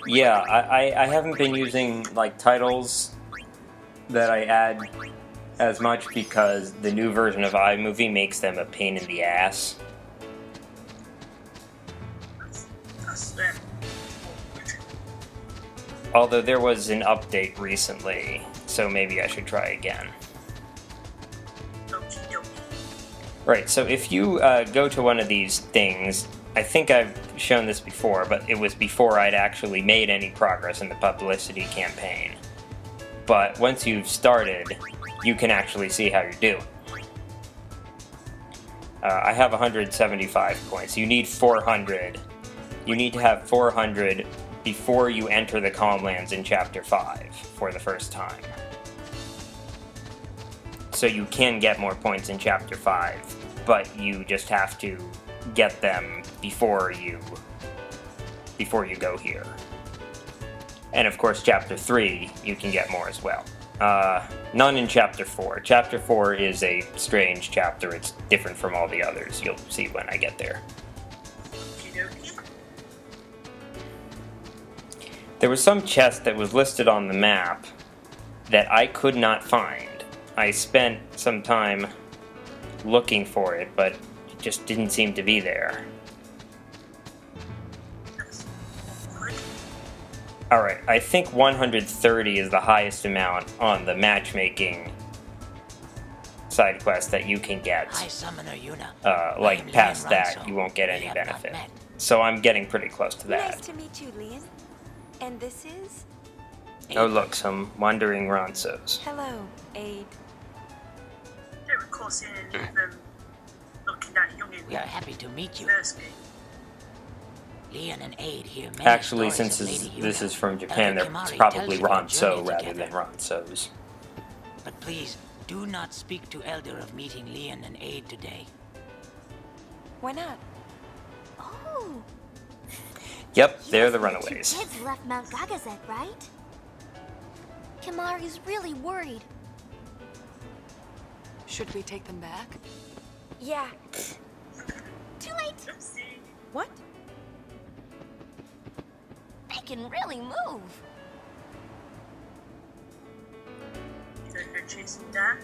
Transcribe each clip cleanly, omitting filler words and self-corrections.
Yeah, I haven't been using, like, titles that I add as much because the new version of iMovie makes them a pain in the ass. That's them. Although there was an update recently, so maybe I should try again. Okie dokie. Right, so if you go to one of these things, I think I've shown this before, but it was before I'd actually made any progress in the publicity campaign. But once you've started, you can actually see how you're doing. I have 175 points. You need 400. You need to have 400 before you enter the Calmlands in Chapter 5 for the first time. So you can get more points in Chapter 5, but you just have to get them before you go here. And of course, Chapter 3, you can get more as well. None in Chapter 4. Chapter 4 is a strange chapter. It's different from all the others. You'll see when I get there. Okie dokie. There was some chest that was listed on the map that I could not find. I spent some time looking for it, but it just didn't seem to be there. Alright, I think 130 is the highest amount on the matchmaking side quest that you can get. High Summoner Yuna. Like, past that, Ronso. you won't get We any have not benefit. met. So I'm getting pretty close to Nice that. to meet you, Leon. And this is? Oh look, some wandering Ronsos. Hello, Aid. Don't recall seeing any of them looking that young in We are happy to meet the you. first game. Leon and Aid hear many Actually, stories since of Lady this Yuna. is from Japan, Elder it's Kimari probably tells you of Ronso your journey rather than together. Ronsos. But please, do not speak to Elder of meeting Leon and Aid today. Why not? Oh, Yep, they're the You Runaways. two kids left Mount Gagazet, right? Kimari's really worried. Should we take them back? yeah. Too late. Oopsie. What? They can really move. You don't go chasing down.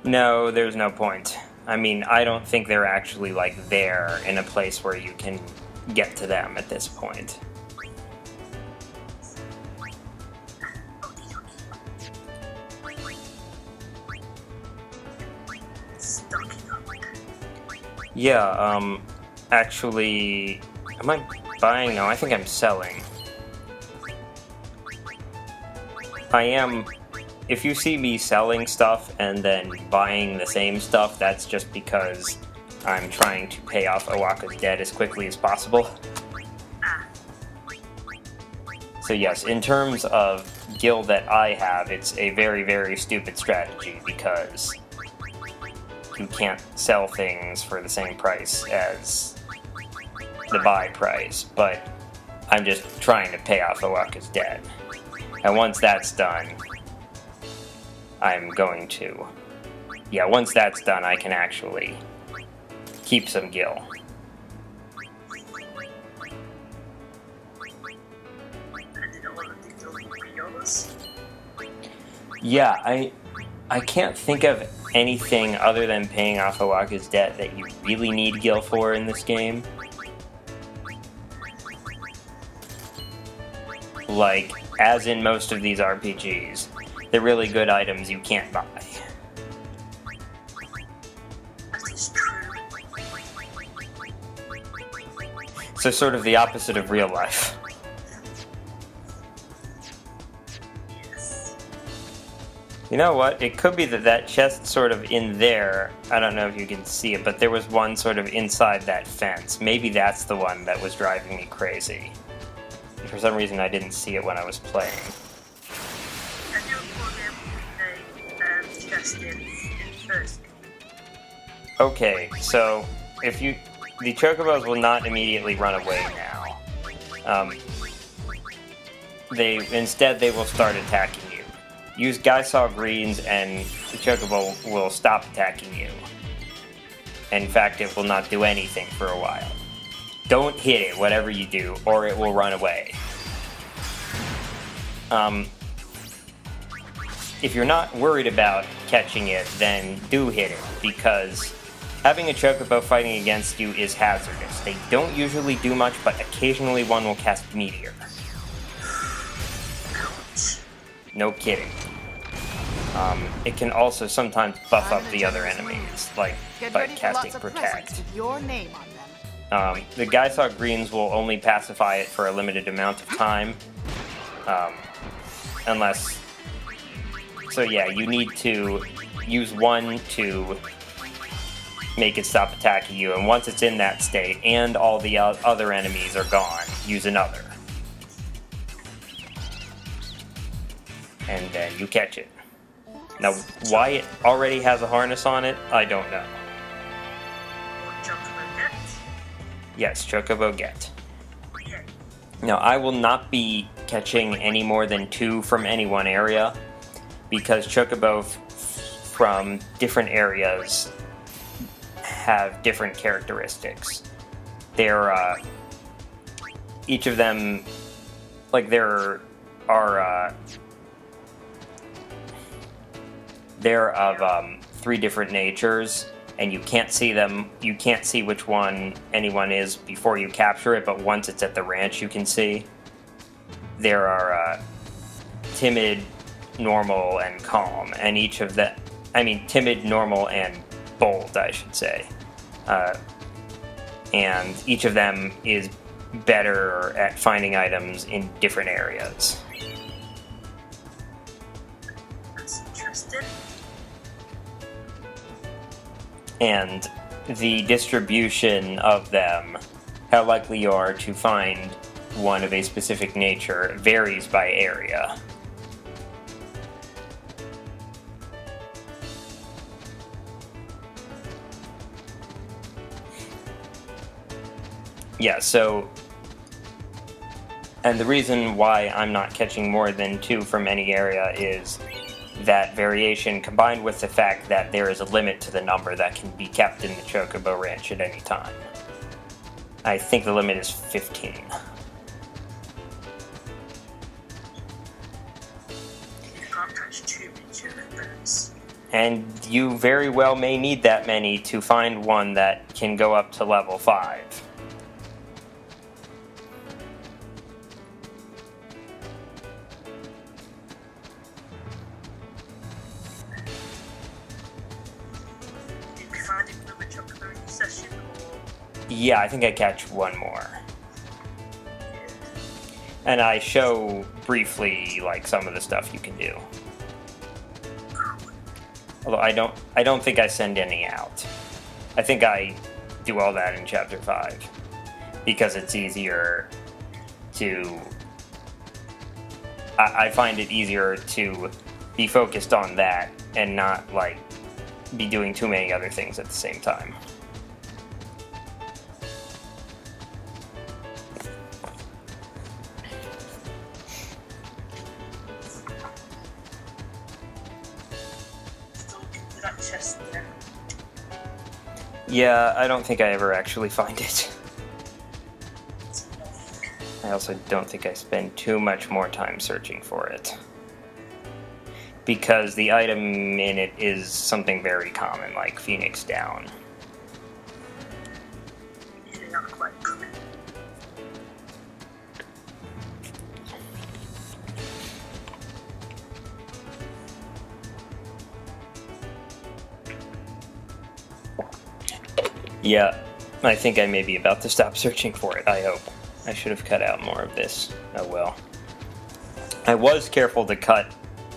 No, there's no point. I mean, I don't think they're actually, like, there in a place where you can get to them at this point. Okie dokie. Stocking up. Yeah, actually... Am I buying? No, I think I'm selling. I am... If you see me selling stuff and then buying the same stuff, that's just because I'm trying to pay off Owaka's debt as quickly as possible. So yes, in terms of guild that I have, it's a very, very stupid strategy because you can't sell things for the same price as the buy price, but I'm just trying to pay off Owaka's debt. And once that's done, I'm going to... Yeah, once that's done, I can actually keep some gil. And then all of the guild will be yours. Yeah, I can't think of anything other than paying off Owaka's debt that you really need gil for in this game. Like, as in most of these RPGs, the really good items you can't buy. That is true. So sort of the opposite of real life. Yes. You know what? It could be that that chest sort of in there, I don't know if you can see it, but there was one sort of inside that fence. Maybe that's the one that was driving me crazy. For some reason I didn't see it when I was playing. I do recall them putting a chest in first game. Okay, so if you... The chocobos will not immediately run away now. Instead, they will start attacking you. Use Gaisaw Greens and the chocobo will stop attacking you. In fact, it will not do anything for a while. Don't hit it, whatever you do, or it will run away. if you're not worried about catching it, then do hit it, because having a chocobo fighting against you is hazardous. They don't usually do much, but occasionally one will cast Meteor. No kidding. It can also sometimes buff up the other enemies, like by casting Protect. With your name on them. The Guy Saw Greens will only pacify it for a limited amount of time. Unless... So yeah, you need to use one to make it stop attacking you, and once it's in that state, and all the other enemies are gone, use another. And then you catch it. Now, why it already has a harness on it, I don't know. Chocobo get. Yes, Chocobo get. Yeah. Now, I will not be catching any more than 2 from any one area, because Chocobo from different areas have different characteristics. They're, each of them, like, they're of 3 different natures, and you can't see them. You can't see which one anyone is before you capture it, but once it's at the ranch, you can see. There are timid, normal, and calm, and each of them, I mean, timid, normal, and bold, I should say. And each of them is better at finding items in different areas. That's interesting. And the distribution of them, how likely you are to find one of a specific nature, varies by area. Yeah, so... And the reason why I'm not catching more than 2 from any area is that variation, combined with the fact that there is a limit to the number that can be kept in the Chocobo Ranch at any time. I think the limit is 15. You can't catch too many chocobos. And you very well may need that many to find one that can go up to level 5. Yeah, I think I catch one more. And I show briefly, like, some of the stuff you can do. Although I don't think I send any out. I think I do all that in Chapter 5. Because it's easier to... I find it easier to be focused on that and not, like, be doing too many other things at the same time. Yeah, I don't think I ever actually find it. I also don't think I spend too much more time searching for it. Because the item in it is something very common, like Phoenix Down. Not quite common. Yeah, I think I may be about to stop searching for it, I hope. I should have cut out more of this. Oh well. I was careful to cut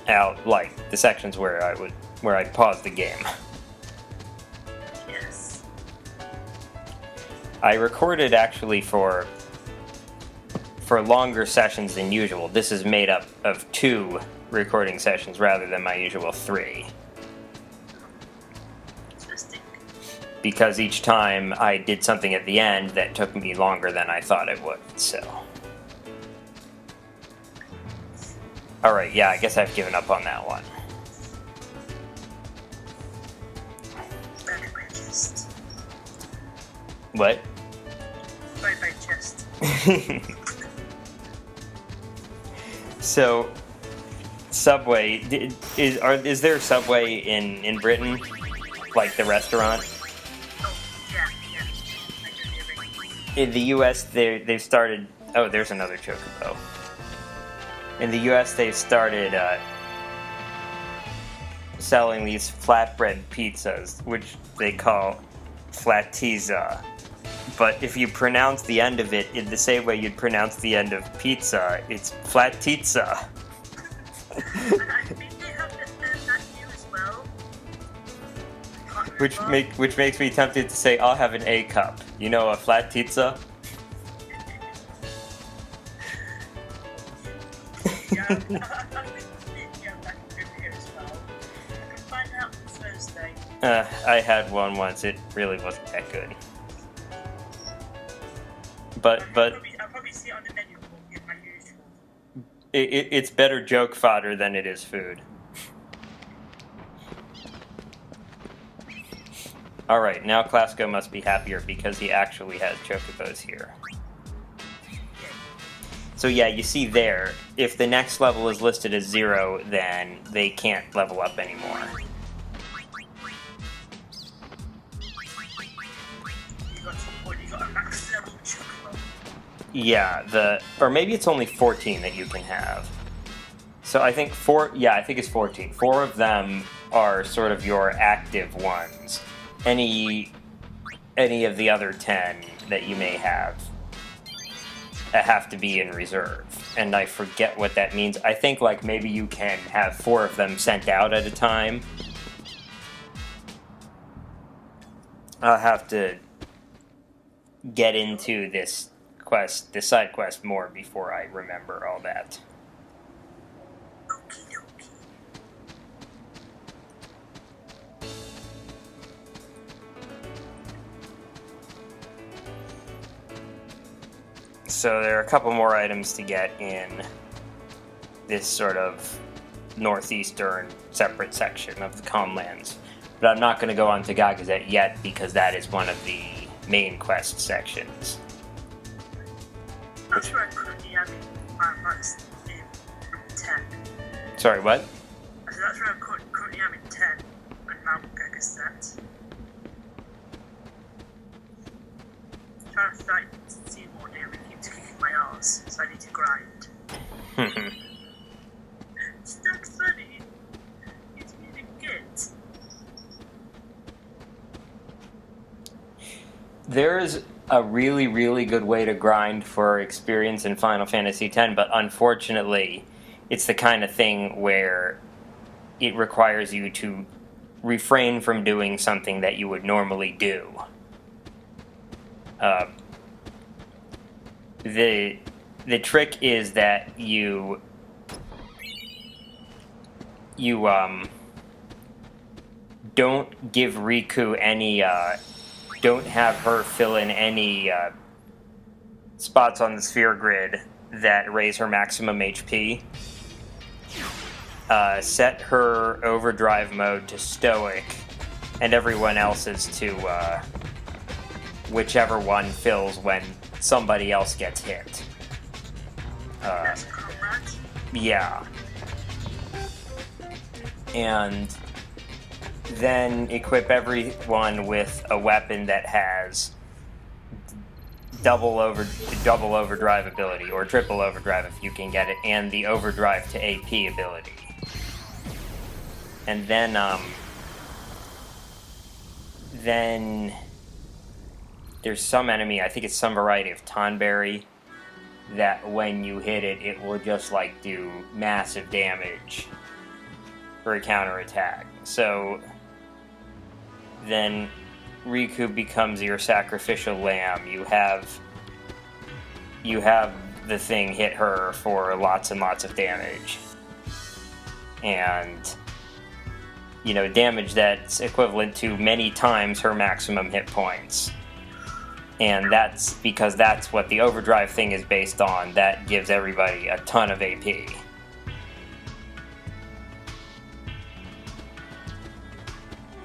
out, like, the sections where I'd pause the game. Yes. I recorded actually for longer sessions than usual. This is made up of 2 recording sessions rather than my usual 3. Interesting. Because each time I did something at the end that took me longer than I thought it would, so. Alright, yeah, I guess I've given up on that one. Bye bye chest. What? Bye bye chest. So, Subway, is there a Subway in Britain? Like the restaurant? Oh, yeah. I know the In the US, they've started... Oh, there's another Chocobo. In the US, they've started selling these flatbread pizzas, which they call flattiza. But if you pronounce the end of it in the same way you'd pronounce the end of pizza, it's flattiza. And I think they have that here as well. I can't remember. Which makes me tempted to say, I'll have an A cup. You know, a flat pizza? Yeah, I think they have that here as well. I can find out on Thursday. I had one once. It really wasn't that good. But I'll probably see it on the menu in my usual. it's better joke fodder than it is food. Alright, now Classico must be happier because he actually has Chocobos here. So yeah, you see there, if the next level is listed as 0, then they can't level up anymore. You got a max level chocolate. Yeah, or maybe it's only 14 that you can have. So I think I think it's 14. 4 of them are sort of your active ones. Any of the other 10 that you may have to be in reserve. And I forget what that means. I think like maybe you can have 4 of them sent out at a time. I'll have to get into this side quest more before I remember all that. Okie dokie. So there are a couple more items to get in this sort of northeastern separate section of the Calmlands. But I'm not going to go on to Gagazet yet because that is one of the main quest sections. That's where I currently am in Max in 10. Sorry, what? So that's where I currently am in 10 and Mount Gagazet. Trying to fight Seymour here, he keeps kicking my arse, so I need to grind. It's not funny. It's really good. There's a really, really good way to grind for experience in Final Fantasy X, but unfortunately, it's the kind of thing where it requires you to refrain from doing something that you would normally do. The trick is that you don't give Riku any don't have her fill in any spots on the sphere grid that raise her maximum HP. Set her overdrive mode to stoic, and everyone else's to whichever one fills when somebody else gets hit. That's correct. Yeah. And then equip everyone with a weapon that has double overdrive ability, or triple overdrive if you can get it, and the overdrive to AP ability. And then there's some enemy, I think it's some variety of Tonberry, that when you hit it, it will just like do massive damage for a counterattack. So then Riku becomes your sacrificial lamb. You have the thing hit her for lots and lots of damage. And damage that's equivalent to many times her maximum hit points. And that's because that's what the overdrive thing is based on. That gives everybody a ton of AP.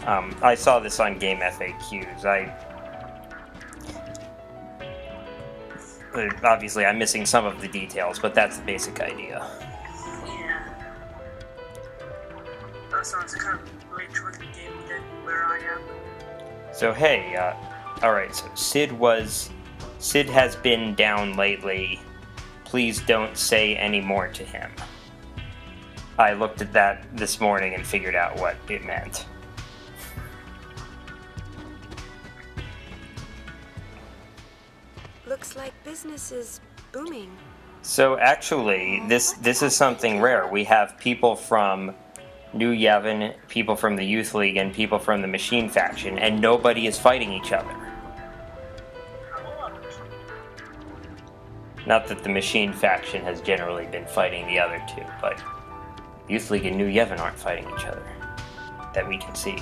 I saw this on Game FAQs. Obviously, I'm missing some of the details, but that's the basic idea. Yeah. sounds kind of late toward the game than where I am. So hey, alright, so Sid has been down lately. Please don't say any more to him. I looked at that this morning and figured out what it meant. Looks like business is booming. So actually, this is something rare. We have people from New Yevon, people from the Youth League, and people from the Machine faction, and nobody is fighting each other. Not that the Machine faction has generally been fighting the other two, but Youth League and New Yevon aren't fighting each other, that we can see.